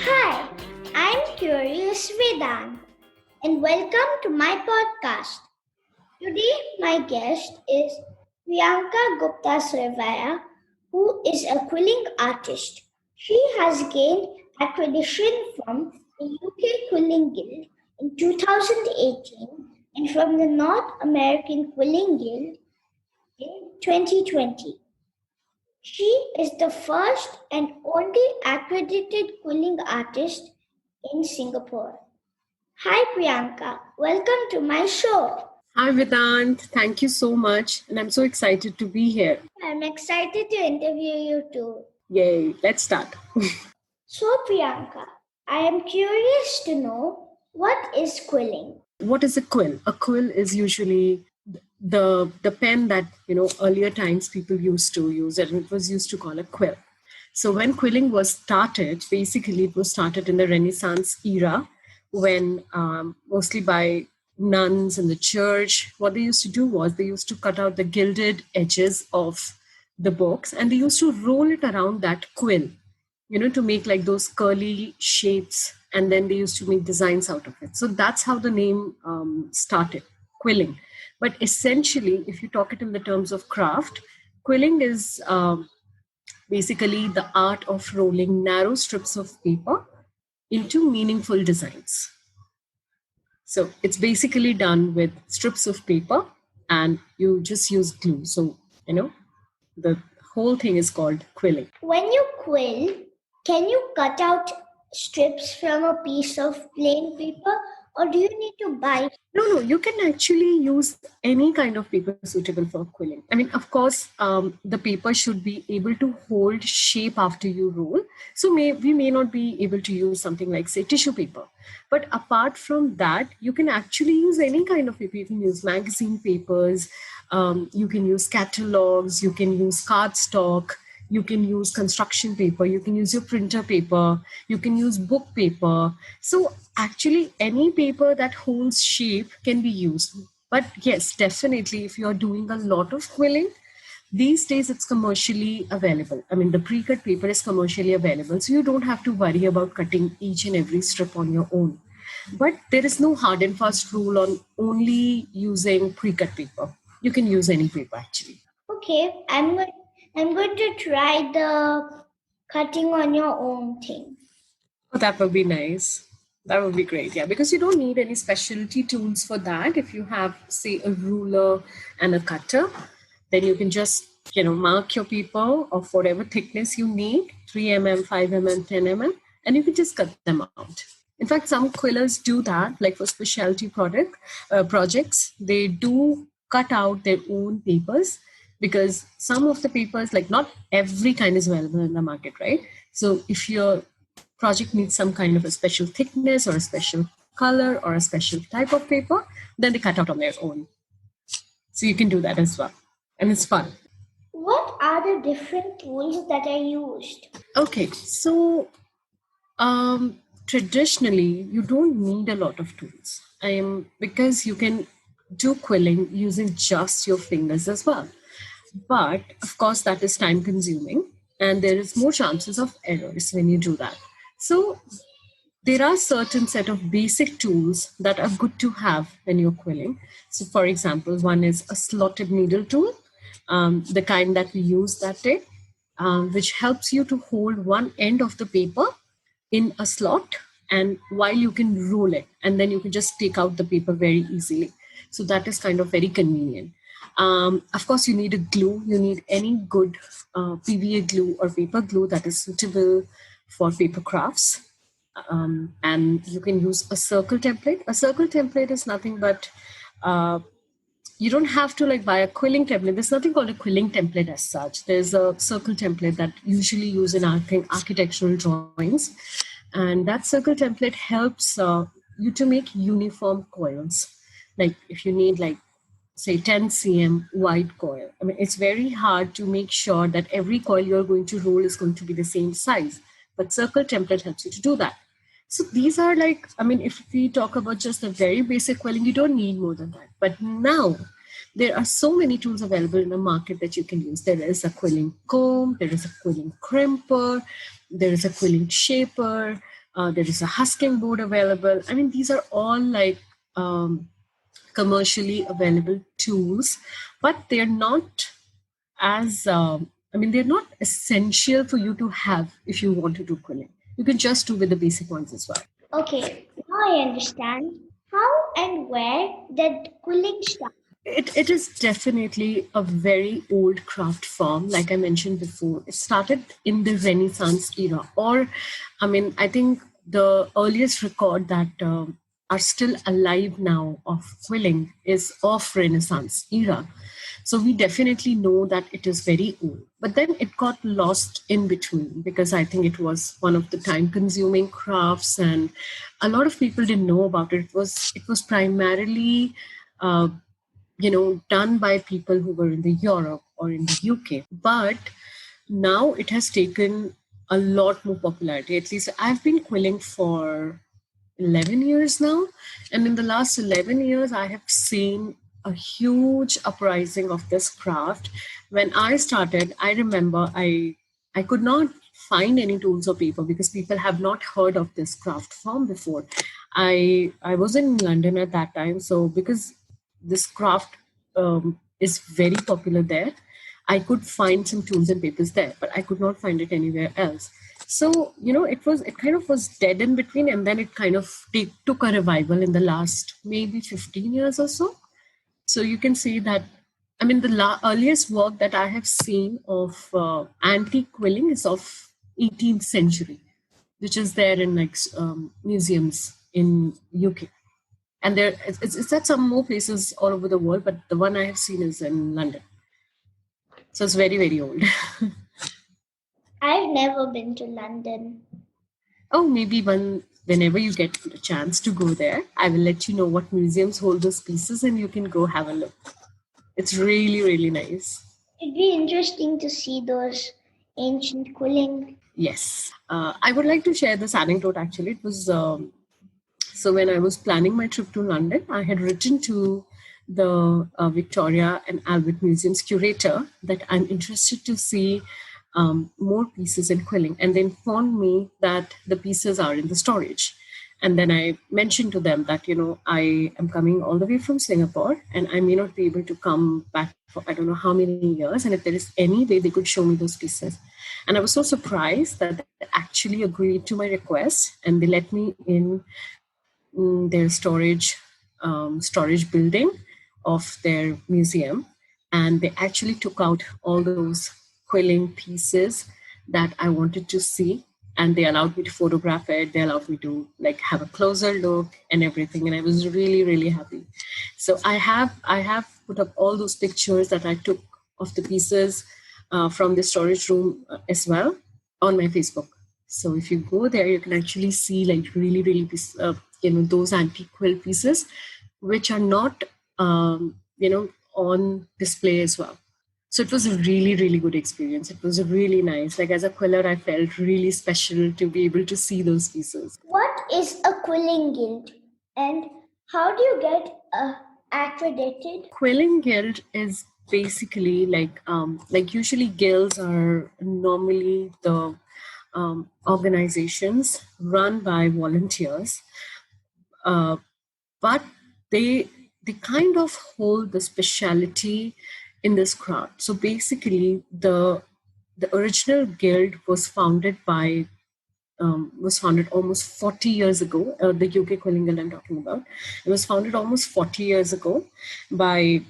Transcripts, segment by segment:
Hi, I'm Curious Vedanth and welcome to my podcast. Today, my guest is Priyanka Gupta Sarvaiya, who is a quilling artist. She has gained accreditation from the UK Quilling Guild in 2018 and from the North American Quilling Guild in 2020. She is the first and only accredited quilling artist in Singapore. Hi Priyanka, welcome to my show. Hi, Vedant. Thank you so much. And I'm so excited to be here. I'm excited to interview you too. Yay. Let's start. So Priyanka, I am curious to know what is quilling? What is a quill? A quill is usually the pen that, earlier times people used to use, and it was used to call a quill. So when quilling was started, basically it was started in the Renaissance era when mostly by nuns in the church, what they used to do was they used to cut out the gilded edges of the books and they used to roll it around that quill, to make like those curly shapes. And then they used to make designs out of it. So that's how the name started, quilling. But essentially, if you talk it in the terms of craft, quilling is basically the art of rolling narrow strips of paper into meaningful designs. So it's basically done with strips of paper and you just use glue. So, the whole thing is called quilling. When you quill, can you cut out strips from a piece of plain paper or do you need to buy? No, you can actually use any kind of paper suitable for quilling. I mean, of course, the paper should be able to hold shape after you roll. So we may not be able to use something like, say, tissue paper. But apart from that, you can actually use any kind of paper. You can use magazine papers, you can use catalogs, you can use cardstock, you can use construction paper, you can use your printer paper, you can use book paper. So actually any paper that holds shape can be used. But yes, definitely if you're doing a lot of quilling, these days it's commercially available. I mean, the pre-cut paper is commercially available. So you don't have to worry about cutting each and every strip on your own. But there is no hard and fast rule on only using pre-cut paper. You can use any paper actually. Okay, I'm going to try the cutting on your own thing. Oh, that would be nice. That would be great. Yeah, because you don't need any specialty tools for that. If you have, say, a ruler and a cutter, then you can just, mark your paper of whatever thickness you need, 3 mm, 5 mm, 10 mm, and you can just cut them out. In fact, some quillers do that, like for specialty projects, they do cut out their own papers because some of the papers, like not every kind is available in the market, right? So if your project needs some kind of a special thickness or a special color or a special type of paper, then they cut out on their own. So you can do that as well. And it's fun. What are the different tools that are used? Okay, so traditionally, you don't need a lot of tools. Because you can do quilling using just your fingers as well. But of course, that is time consuming and there is more chances of errors when you do that. So there are certain set of basic tools that are good to have when you're quilling. So for example, one is a slotted needle tool, the kind that we use that day, which helps you to hold one end of the paper in a slot and while you can roll it and then you can just take out the paper very easily. So that is kind of very convenient. Of course, you need a glue. You need any good PVA glue or paper glue that is suitable for paper crafts. And you can use a circle template. A circle template is nothing but you don't have to buy a quilling template. There's nothing called a quilling template as such. There's a circle template that usually used in architectural drawings. And that circle template helps you to make uniform coils. Like if you need say 10 cm wide coil. I mean, it's very hard to make sure that every coil you're going to roll is going to be the same size. But circle template helps you to do that. So these are if we talk about just the very basic quilling, you don't need more than that. But now there are so many tools available in the market that you can use. There is a quilling comb, there is a quilling crimper, there is a quilling shaper, there is a husking board available. I mean, these are all like commercially available tools, but they're not as they're not essential for you to have if you want to do quilling. You can just do with the basic ones as well. Okay, now I understand. How and where did quilling start? It is definitely a very old craft form. Like I mentioned before, it started in the Renaissance era, or I think the earliest record that are still alive now of quilling is of Renaissance era. So we definitely know that it is very old. But then it got lost in between because I think it was one of the time-consuming crafts, and a lot of people didn't know about it. It was primarily done by people who were in the Europe or in the UK. But now it has taken a lot more popularity. At least I've been quilling for 11 years now. And in the last 11 years, I have seen a huge uprising of this craft. When I started, I remember I could not find any tools or paper because people have not heard of this craft form before. I was in London at that time. So because this craft is very popular there, I could find some tools and papers there, but I could not find it anywhere else. So, it kind of was dead in between, and then it kind of took a revival in the last maybe 15 years or so. So you can see that, the earliest work that I have seen of antique quilling is of 18th century, which is there in like museums in UK. And it's at some more places all over the world, but the one I have seen is in London. So it's very, very old. I've never been to London. Oh, maybe whenever you get the chance to go there, I will let you know what museums hold those pieces and you can go have a look. It's really, really nice. It'd be interesting to see those ancient quilling. Yes. I would like to share this anecdote actually. It was so when I was planning my trip to London, I had written to the Victoria and Albert Museum's curator that I'm interested to see more pieces in quilling. And they informed me that the pieces are in the storage. And then I mentioned to them that, I am coming all the way from Singapore and I may not be able to come back for I don't know how many years. And if there is any way they could show me those pieces. And I was so surprised that they actually agreed to my request and they let me in their storage building of their museum, and they actually took out all those quilling pieces that I wanted to see, and they allowed me to photograph it. They allowed me to like have a closer look and everything, and I was really, really happy. So I have put up all those pictures that I took of the pieces from the storage room as well on my Facebook. So if you go there, you can actually see like really, really those antique quill pieces, which are not on display as well. So it was a really, really good experience. It was really nice. Like as a quiller, I felt really special to be able to see those pieces. What is a quilling guild and how do you get accredited? Quilling guild is basically like usually guilds are normally the organizations run by volunteers, but they kind of hold the speciality in this craft. So basically, the original guild was founded almost 40 years ago. The UK Quilling Guild I'm talking about. It was founded almost 40 years ago by,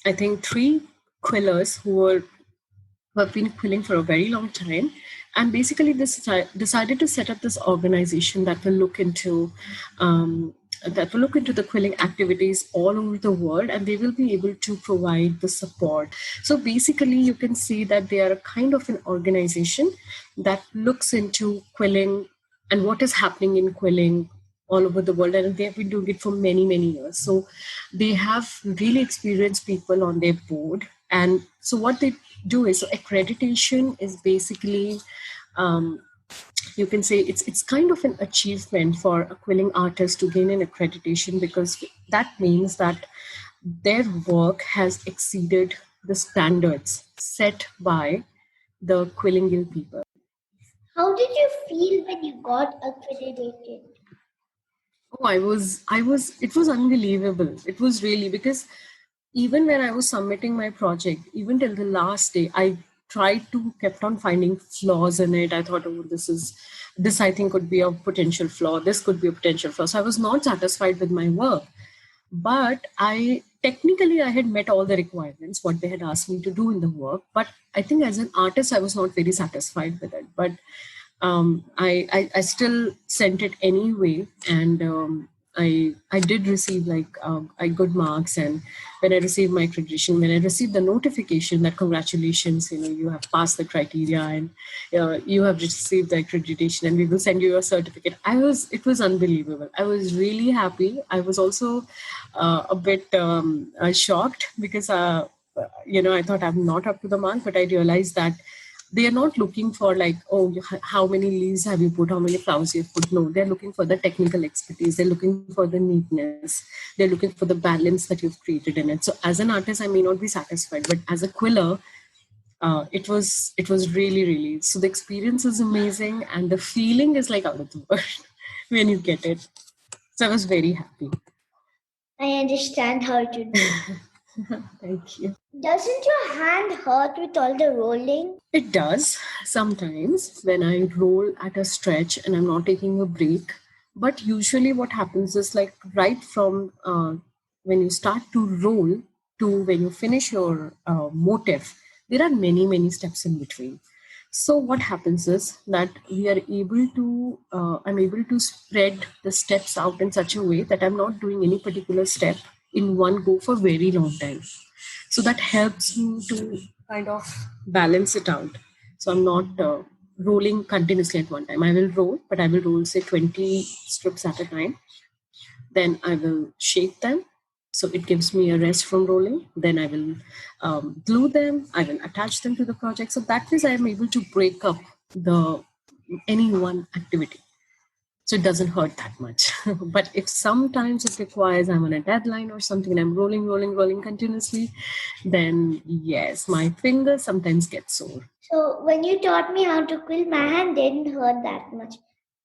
I think, 3 quillers who have been quilling for a very long time. And basically, this decided to set up this organization that will look into the quilling activities all over the world, and they will be able to provide the support. So basically, you can see that they are a kind of an organization that looks into quilling and what is happening in quilling all over the world, and they have been doing it for many, many years. So they have really experienced people on their board. And so what they do is, so accreditation is basically, you can say it's kind of an achievement for a quilling artist to gain an accreditation, because that means that their work has exceeded the standards set by the Quilling Guild people. How did you feel when you got accredited? Oh, it was unbelievable. It was really because even when I was submitting my project, even till the last day, I tried to kept on finding flaws in it. I thought, oh, this I think could be a potential flaw. This could be a potential flaw. So I was not satisfied with my work. But I had met all the requirements, what they had asked me to do in the work. But I think as an artist, I was not very satisfied with it. But I still sent it anyway, and I did receive I good marks. And when I received my accreditation, when I received the notification that congratulations, you have passed the criteria, and you have received the accreditation, and we will send you a certificate. It was unbelievable. I was really happy. I was also a bit shocked because I thought I'm not up to the mark, but I realized that they are not looking for how many leaves have you put, how many flowers you've put. No, they're looking for the technical expertise. They're looking for the neatness. They're looking for the balance that you've created in it. So as an artist, I may not be satisfied, but as a quiller, it was really, really. So the experience is amazing, and the feeling is like out of the world when you get it. So I was very happy. I understand how to do. Thank you. Doesn't your hand hurt with all the rolling? It does sometimes when I roll at a stretch and I'm not taking a break. But usually, what happens is like right from when you start to roll to when you finish your motif, there are many, many steps in between. So what happens is that I'm able to spread the steps out in such a way that I'm not doing any particular step in one go for very long time. So that helps me to kind of balance it out. So I'm not rolling continuously at one time. I will roll, but I will roll say 20 strips at a time. Then I will shake them. So it gives me a rest from rolling. Then I will glue them. I will attach them to the project. So that way I am able to break up the any one activity. So it doesn't hurt that much. But if sometimes it requires I'm on a deadline or something and I'm rolling continuously, then yes, my fingers sometimes get sore. So when you taught me how to quill, my hand didn't hurt that much.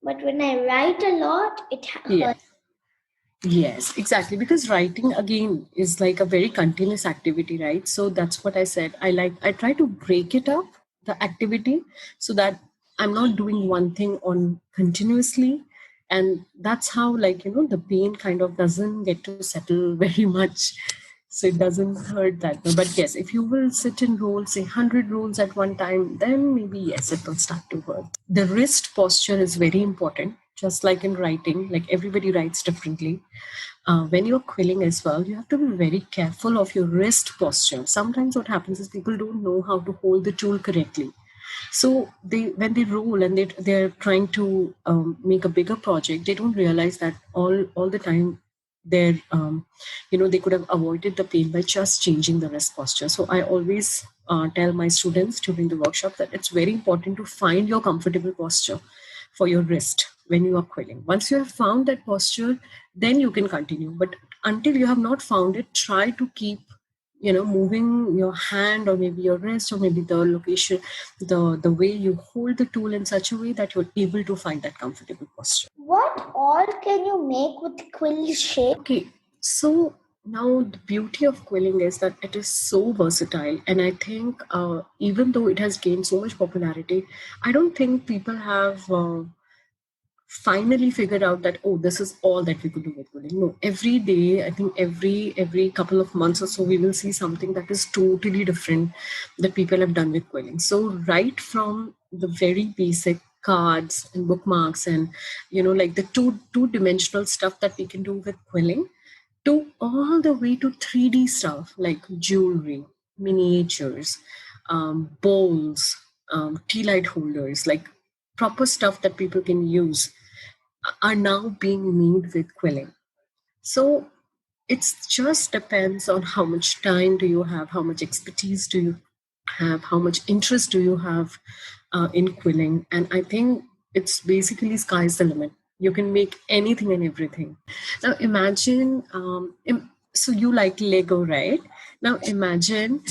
But when I write a lot, it hurts. Yes, exactly. Because writing again is like a very continuous activity, right? So that's what I said. I try to break it up, the activity, so that I'm not doing one thing on continuously. And that's how the pain kind of doesn't get to settle very much. So it doesn't hurt that much. But yes, if you will sit and roll, say 100 rolls at one time, then maybe yes, it will start to hurt. The wrist posture is very important, just like in writing, like everybody writes differently. When you're quilling as well, you have to be very careful of your wrist posture. Sometimes what happens is people don't know how to hold the tool correctly. So when they roll and they're trying to make a bigger project, they don't realize that all the time they're they could have avoided the pain by just changing the wrist posture. So I always tell my students during the workshop that it's very important to find your comfortable posture for your wrist when you are quilling. Once you have found that posture, then you can continue. But until you have not found it, try to keep moving your hand or maybe your wrist or maybe the location, the way you hold the tool in such a way that you're able to find that comfortable posture. What all can you make with quill shape? Okay, so now the beauty of quilling is that it is so versatile, and I think even though it has gained so much popularity, I don't think people have finally figured out that, oh, this is all that we could do with quilling. No, every day, I think every couple of months or so, we will see something that is totally different that people have done with quilling. So right from the very basic cards and bookmarks and like the two-dimensional stuff that we can do with quilling, to all the way to 3D stuff like jewelry, miniatures, bowls, tea light holders, like proper stuff that people can use are now being made with quilling. So it's just depends on how much time do you have, how much expertise do you have, how much interest do you have in quilling. And I think it's basically sky's the limit. You can make anything and everything. Now imagine so you like Lego, right? Now imagine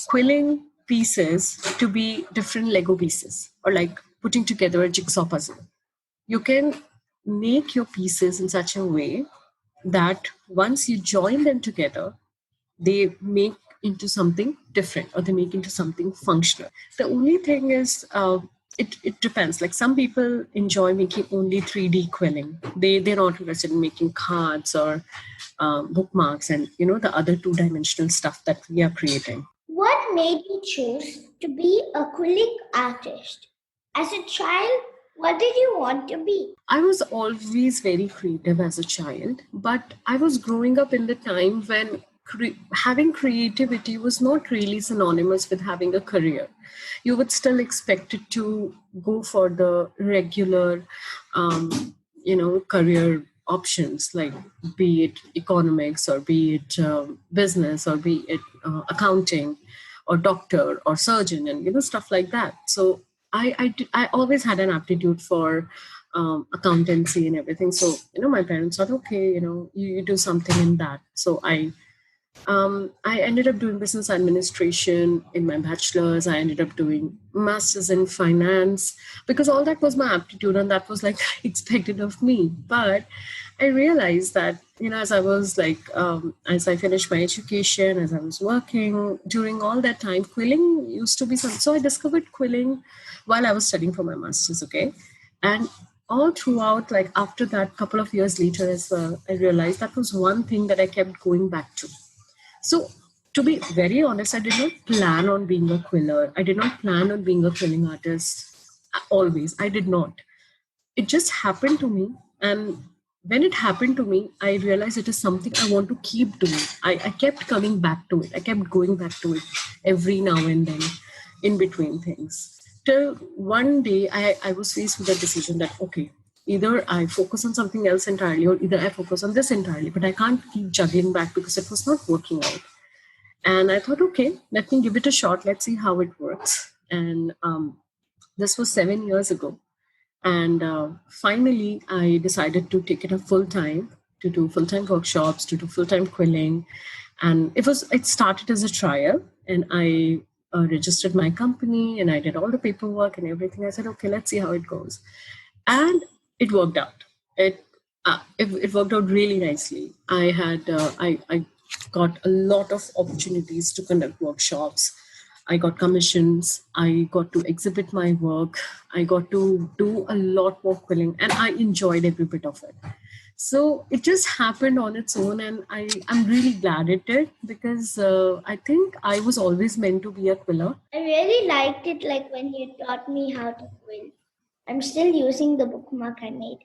quilling pieces to be different Lego pieces, or like putting together a jigsaw puzzle. You can make your pieces in such a way that once you join them together, they make into something different, or they make into something functional. The only thing is, it depends. Like some people enjoy making only 3D quilling. They're not interested in making cards or bookmarks and the other two-dimensional stuff that we are creating. What made you choose to be a quilling artist? As a child, what did you want to be? I was always very creative as a child, but I was growing up in the time when having creativity was not really synonymous with having a career. You would still expect it to go for the regular, career options, like be it economics, or be it business, or be it accounting, or doctor, or surgeon, and stuff like that. So I always had an aptitude for accountancy and everything. So my parents thought, okay, you do something in that. So I ended up doing business administration in my bachelor's. I ended up doing master's in finance, because all that was my aptitude and that was like expected of me. But I realized that, as I was like, as I finished my education, as I was working, during all that time, quilling used to be something. So I discovered quilling while I was studying for my master's, okay? And all throughout, like after that, couple of years later as well, I realized that was one thing that I kept going back to. So, to be very honest, I did not plan on being a quiller. I did not plan on being a quilling artist always. I did not. It just happened to me. And when it happened to me, I realized it is something I want to keep doing. I kept coming back to it. I kept going back to it every now and then in between things. Till one day, I was faced with a decision that, okay, either I focus on something else entirely, or either I focus on this entirely, but I can't keep juggling back because it was not working out. And I thought, okay, let me give it a shot. Let's see how it works. And this was 7 years ago. And finally, I decided to take it up full time, to do full time workshops, to do full time quilling. And it started as a trial, and I registered my company, and I did all the paperwork and everything. I said, okay, let's see how it goes. And it worked out. It worked out really nicely. I got a lot of opportunities to conduct workshops. I got commissions. I got to exhibit my work. I got to do a lot more quilling, and I enjoyed every bit of it. So it just happened on its own, and I'm really glad it did, because I think I was always meant to be a quiller. I really liked it, like when you taught me how to quill. I'm still using the bookmark I made.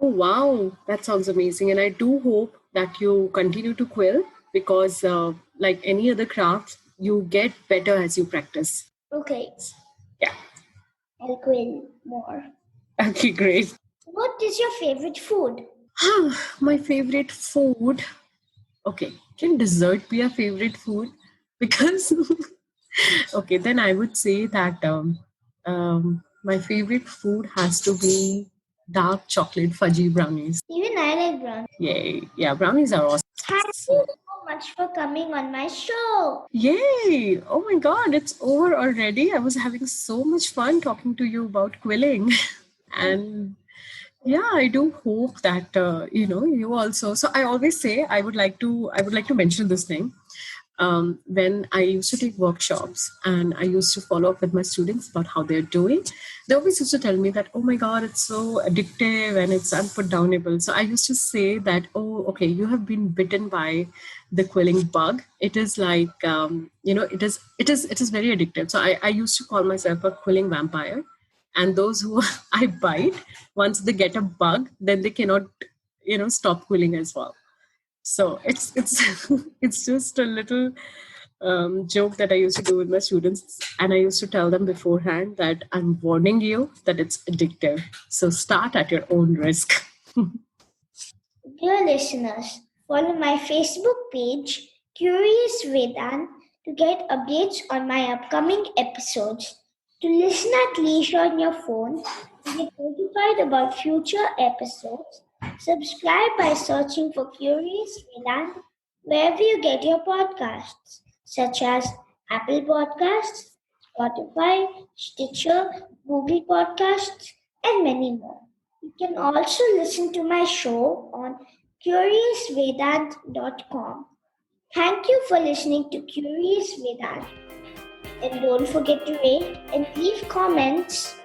Oh, wow, that sounds amazing. And I do hope that you continue to quill, because, like any other craft, you get better as you practice. Okay, Yeah. I'll quill more. Okay, great. What is your favorite food? My favorite food. Okay, can dessert be a favorite food? Because, okay, then I would say that my favorite food has to be dark chocolate fudgy brownies. Even I like brownies. Yay. Yeah, brownies are awesome. Thank you so much for coming on my show. Yay! Oh my god, it's over already. I was having so much fun talking to you about quilling. And yeah, I do hope that you also. So I always say I would like to mention this thing. When I used to take workshops and I used to follow up with my students about how they're doing, they always used to tell me that, oh my God, it's so addictive and it's unputdownable. So I used to say that, oh, okay, you have been bitten by the quilling bug. It is like, it is very addictive. So I used to call myself a quilling vampire. And those who I bite, once they get a bug, then they cannot, stop quilling as well. So it's it's just a little joke that I used to do with my students, and I used to tell them beforehand that I'm warning you that it's addictive. So start at your own risk. Dear listeners, follow my Facebook page, Curious Vedanth, to get updates on my upcoming episodes. To listen at leisure on your phone, to get notified about future episodes, Subscribe by searching for Curious Vedanth wherever you get your podcasts, such as Apple Podcasts, Spotify, Stitcher, Google Podcasts, and many more. You can also listen to my show on curiousvedanth.com. Thank you for listening to Curious Vedanth. And don't forget to rate and leave comments.